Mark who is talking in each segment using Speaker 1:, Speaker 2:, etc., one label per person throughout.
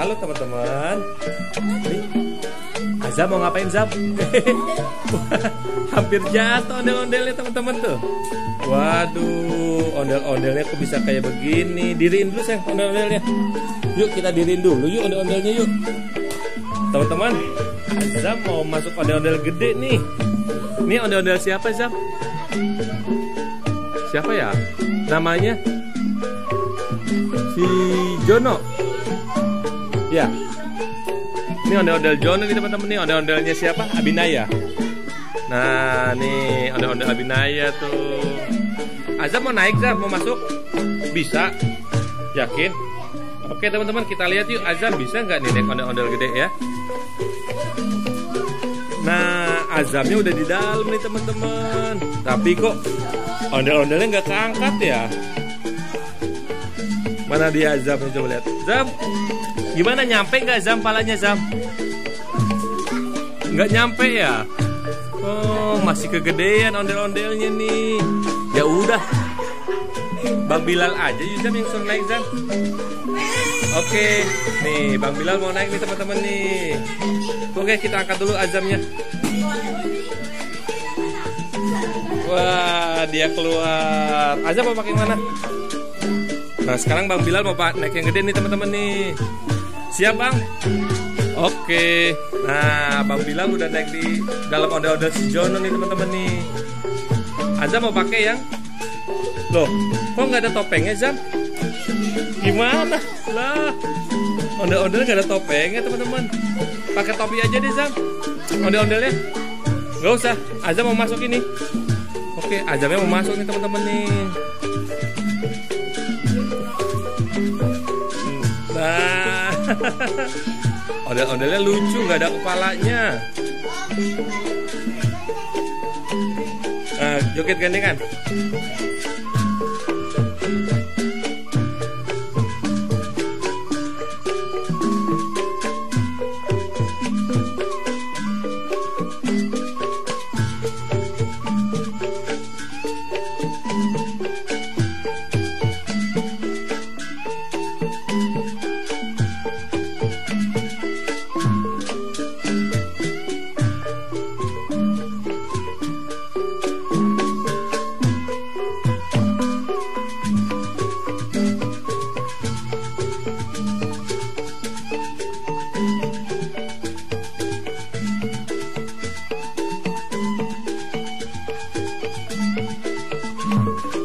Speaker 1: Halo teman-teman. Azam mau ngapain, Zam? Hampir jatuh ondel-ondelnya teman-teman tuh. Waduh, ondel-ondelnya kok bisa kayak begini. Diriin dulu sayang ondel-ondelnya. Yuk kita diriin dulu yuk ondel-ondelnya yuk. Teman-teman, Azam mau masuk ondel-ondel gede nih. Ini ondel-ondel siapa, Zam? Siapa ya? Namanya si Jono. Ya. Ini ondel-ondel Jono nih teman-teman nih. Ondel-ondelnya siapa? Abinaya. Nah, nih ondel-ondel Abinaya tuh. Azam mau naik, Zam? Mau masuk? Bisa? Yakin? Oke teman-teman, kita lihat yuk Azam bisa nggak nih naik ondel-ondel gede ya. Nah, Azamnya udah di dalam nih teman-teman. Tapi kok ondel-ondelnya nggak keangkat ya? Mana dia Azamnya, coba lihat. Zam, gimana, nyampe nggak Zam palanya Zam? Nggak nyampe ya? Oh, masih kegedean ondel-ondelnya nih. Ya udah, Bang Bilal aja yuk Zam yang suruh naik Zam. Oke, nih Bang Bilal mau naik nih teman-teman nih. Oke, kita angkat dulu Azamnya. Wah, dia keluar. Azam mau pakai mana? Nah, sekarang Bang Bilal mau naik yang gede nih teman-teman nih. Siap Bang? Oke. Nah, Bang Bilal udah naik di dalam ondel-ondel si Jono nih teman-teman nih. Azam mau pakai yang? Loh, kok nggak ada topengnya Zam? Gimana? Lah, ondel-ondelnya nggak ada topengnya teman-teman. Pakai topi aja deh Zam. Ondel-ondelnya nggak usah. Azam mau masuk ini. Oke, Azamnya mau masuk nih teman-teman nih. Nah, ondel-ondelnya lucu, nggak ada kepalanya. Nah, joget gandengan.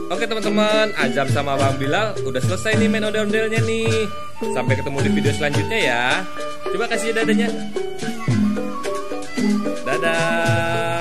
Speaker 1: Oke teman-teman, Azam sama Bang Bilal udah selesai nih main ondel-ondelnya nih. Sampai ketemu di video selanjutnya ya. Coba kasih dadanya. Dadah.